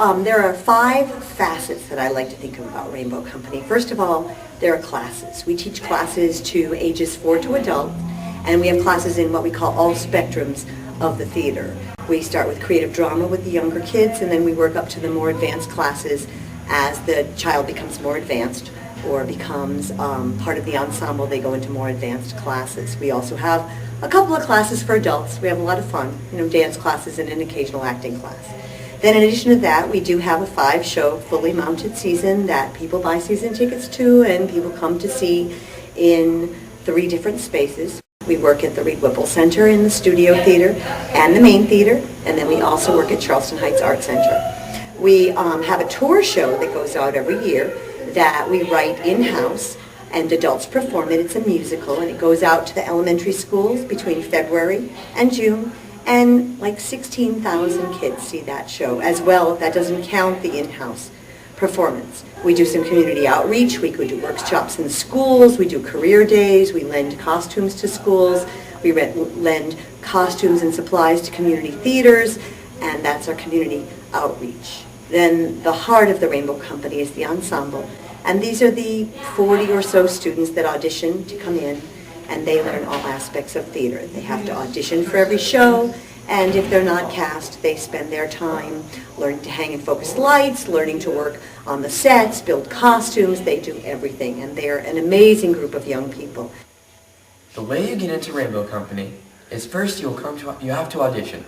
There are 5 facets that I like to think about Rainbow Company. First of all, there are classes. We teach classes to ages 4 to adult, and we have classes in what we call all spectrums of the theater. We start with creative drama with the younger kids, and then we work up to the more advanced classes as the child becomes more advanced or becomes part of the ensemble. They go into more advanced classes. We also have a couple of classes for adults. We have a lot of fun, dance classes and an occasional acting class. Then in addition to that, we do have a 5-show fully mounted season that people buy season tickets to and people come to see in 3 different spaces. We work at the Reed Whipple Center in the Studio Theater and the Main Theater, and then we also work at Charleston Heights Art Center. We have a tour show that goes out every year that we write in-house, and adults perform it. It's a musical, and it goes out to the elementary schools between February and June, and like 16,000 kids see that show as well. That doesn't count the in-house performance. We do some community outreach. We could do workshops in schools. We do career days. We lend costumes to schools. We lend costumes and supplies to community theaters, and that's our community outreach. Then the heart of the Rainbow Company is the ensemble, and these are the 40 or so students that audition to come in, and they learn all aspects of theater. They have to audition for every show, and if they're not cast, they spend their time learning to hang and focus lights, learning to work on the sets, build costumes. They do everything, and they're an amazing group of young people. The way you get into Rainbow Company is first you have to audition.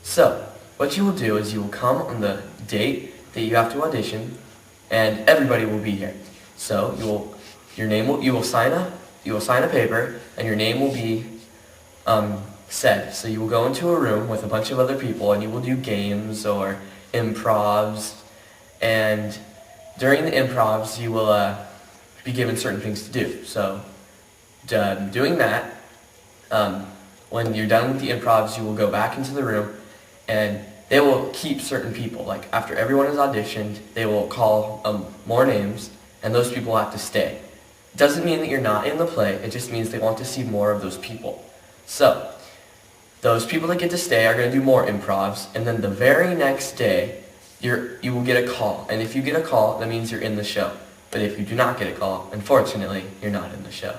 So, what you will do is you will come on the date that you have to audition, and everybody will be here. So you will sign a paper, and your name will be said. So you will go into a room with a bunch of other people, and you will do games or improvs. And during the improvs, you will be given certain things to do. So doing that, when you're done with the improvs, you will go back into the room, and they will keep certain people. Like after everyone has auditioned, they will call more names, and those people have to stay. It doesn't mean that you're not in the play, it just means they want to see more of those people. So, those people that get to stay are going to do more improvs, and then the very next day, you will get a call. And if you get a call, that means you're in the show. But if you do not get a call, unfortunately, you're not in the show.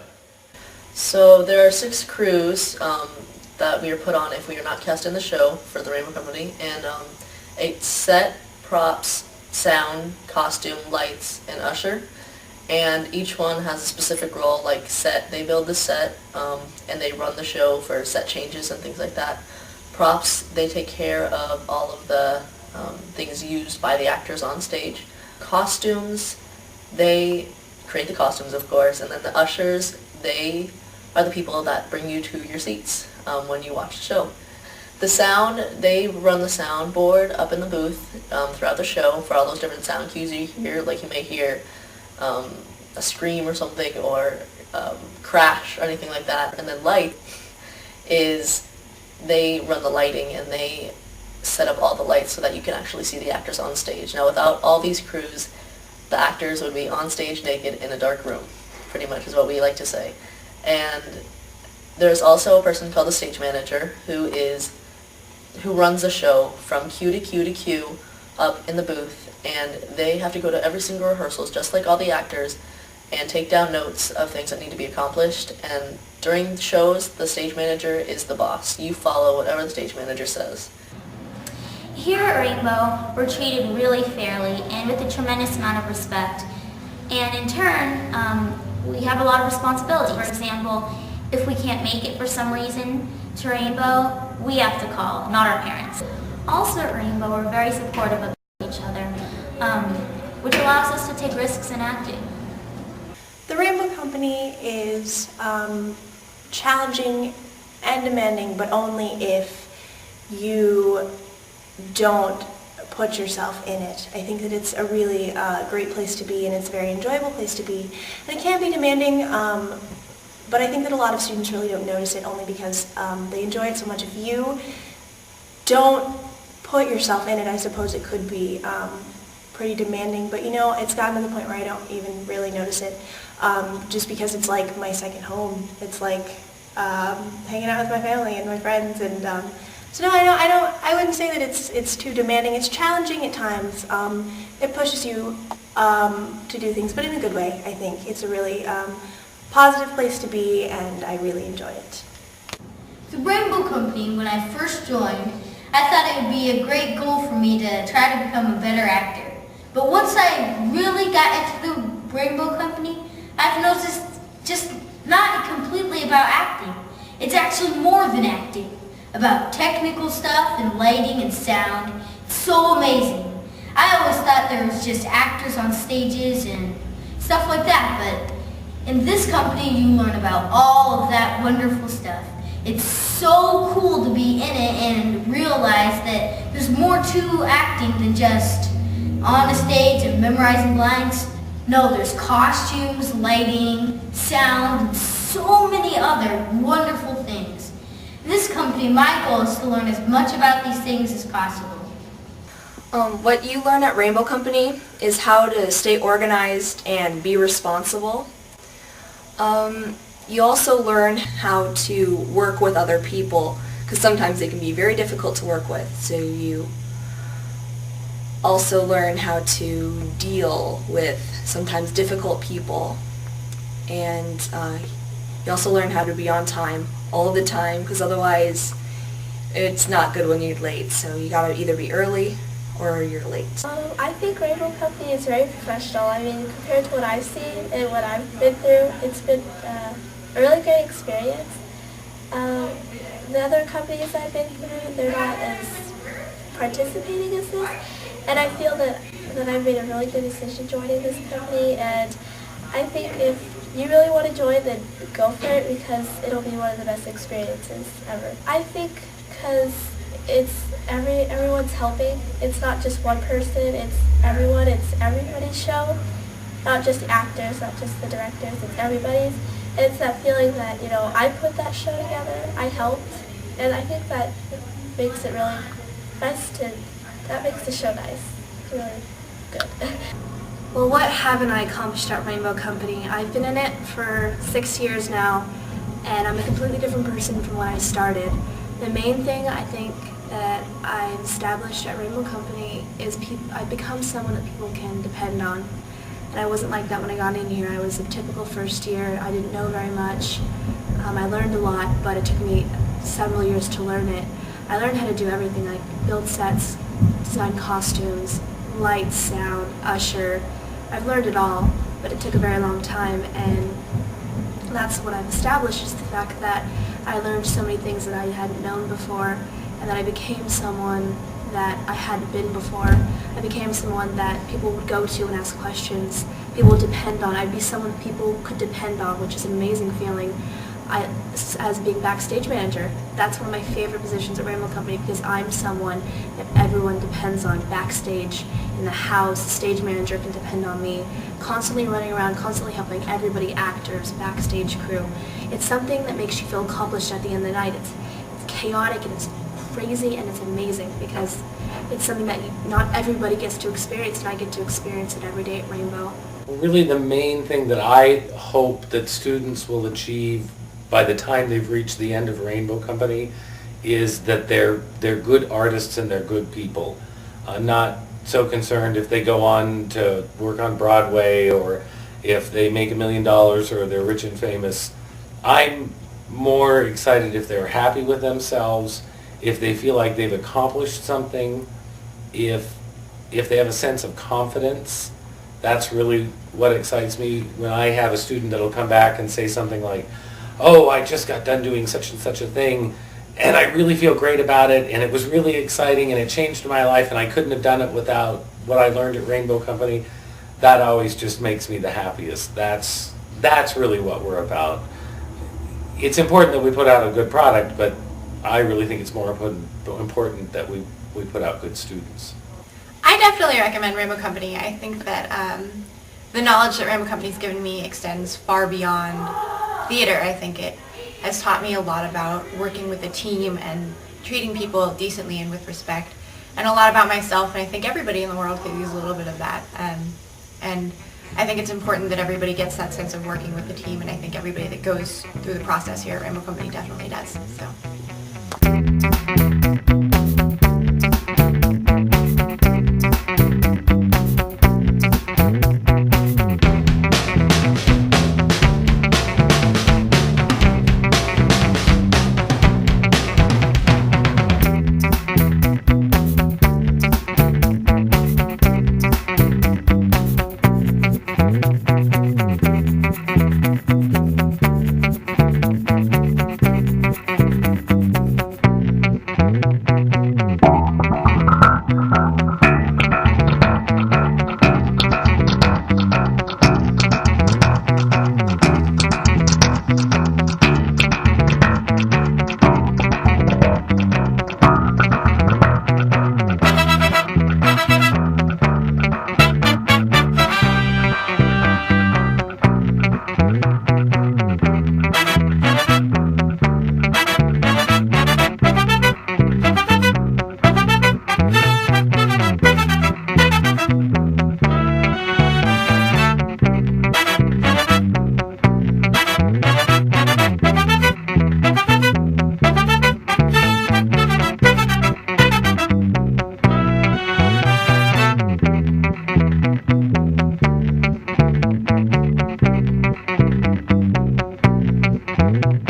So there are 6 crews that we are put on if we are not cast in the show for the Rainbow Company, and 8 set, props, sound, costume, lights, and usher. And each one has a specific role, like set, they build the set, and they run the show for set changes and things like that. Props, they take care of all of the things used by the actors on stage. Costumes, they create the costumes, of course, and then the ushers, they are the people that bring you to your seats when you watch the show. The sound, they run the soundboard up in the booth throughout the show for all those different sound cues you hear, like you may hear a scream or something, or crash or anything like that. And then light is, they run the lighting and they set up all the lights so that you can actually see the actors on stage. Now without all these crews, the actors would be on stage naked in a dark room, pretty much is what we like to say. And there's also a person called the stage manager who runs the show from cue to cue to cue up in the booth, and they have to go to every single rehearsals just like all the actors and take down notes of things that need to be accomplished. And during the shows, the stage manager is the boss. You follow whatever the stage manager says. Here at Rainbow, we're treated really fairly and with a tremendous amount of respect. And in turn, we have a lot of responsibilities. For example, if we can't make it for some reason to Rainbow, we have to call, not our parents. Also at Rainbow, we're very supportive of each other, which allows us to take risks in acting. The Rainbow Company is challenging and demanding, but only if you don't put yourself in it. I think that it's a really great place to be, and it's a very enjoyable place to be. And it can be demanding, but I think that a lot of students really don't notice it, only because they enjoy it so much. If you don't put yourself in it, I suppose it could be pretty demanding, but it's gotten to the point where I don't even really notice it, just because it's like my second home. It's like hanging out with my family and my friends, and So no, I wouldn't say that it's too demanding. It's challenging at times. It pushes you to do things, but in a good way, I think. It's a really positive place to be, and I really enjoy it. The Rainbow Company, when I first joined, I thought it would be a great goal for me to try to become a better actor. But once I really got into the Rainbow Company, I've noticed just not completely about acting. It's actually more than acting. About technical stuff and lighting and sound. It's so amazing. I always thought there was just actors on stages and stuff like that, but in this company you learn about all of that wonderful stuff. It's so cool to be in it and realize that there's more to acting than just on a stage and memorizing lines. No, there's costumes, lighting, sound, and so many other wonderful things. This company, my goal is to learn as much about these things as possible. What you learn at Rainbow Company is how to stay organized and be responsible. You also learn how to work with other people, because sometimes they can be very difficult to work with. So you also learn how to deal with sometimes difficult people. And you also learn how to be on time all the time, because otherwise it's not good when you're late. So you gotta either be early or you're late. I think Rainbow Company is very professional. I mean, compared to what I've seen and what I've been through, it's been a really great experience. The other companies I've been through, they're not as participating as this, and I feel that I've made a really good decision joining this company, and I think if you really want to join, then go for it, because it'll be one of the best experiences ever. I think because it's everyone's helping. It's not just one person, it's everyone, it's everybody's show. Not just the actors, not just the directors, it's everybody's. And it's that feeling that, I put that show together, I helped, and I think that makes it really nice that makes the show nice. It's really good. Well, what haven't I accomplished at Rainbow Company? I've been in it for 6 years now, and I'm a completely different person from when I started. The main thing I think that I've established at Rainbow Company is I've become someone that people can depend on. And I wasn't like that when I got in here. I was a typical first year. I didn't know very much. I learned a lot, but it took me several years to learn it. I learned how to do everything, like build sets, design costumes, lights, sound, usher. I've learned it all, but it took a very long time, and that's what I've established, is the fact that I learned so many things that I hadn't known before, and that I became someone that I hadn't been before. I became someone that people would go to and ask questions, people would depend on. I'd be someone people could depend on, which is an amazing feeling. As being backstage manager, that's one of my favorite positions at Rainbow Company, because I'm someone that everyone depends on backstage in the house. The stage manager can depend on me, constantly running around, constantly helping everybody, actors, backstage crew. It's something that makes you feel accomplished at the end of the night. It's chaotic and it's crazy and it's amazing, because it's something that not everybody gets to experience, and I get to experience it every day at Rainbow. Really, the main thing that I hope that students will achieve by the time they've reached the end of Rainbow Company is that they're good artists and they're good people. I'm not so concerned if they go on to work on Broadway or if they make $1 million or they're rich and famous. I'm more excited if they're happy with themselves, if they feel like they've accomplished something, if they have a sense of confidence. That's really what excites me when I have a student that'll come back and say something like, oh, I just got done doing such and such a thing, and I really feel great about it, and it was really exciting, and it changed my life, and I couldn't have done it without what I learned at Rainbow Company. That always just makes me the happiest. That's really what we're about. It's important that we put out a good product, but I really think it's more important that we put out good students. I definitely recommend Rainbow Company. I think that the knowledge that Rainbow Company's given me extends far beyond theater. I think it has taught me a lot about working with a team and treating people decently and with respect, and a lot about myself, and I think everybody in the world could use a little bit of that. And I think it's important that everybody gets that sense of working with the team, and I think everybody that goes through the process here at Rainbow Company definitely does. So. Thank you.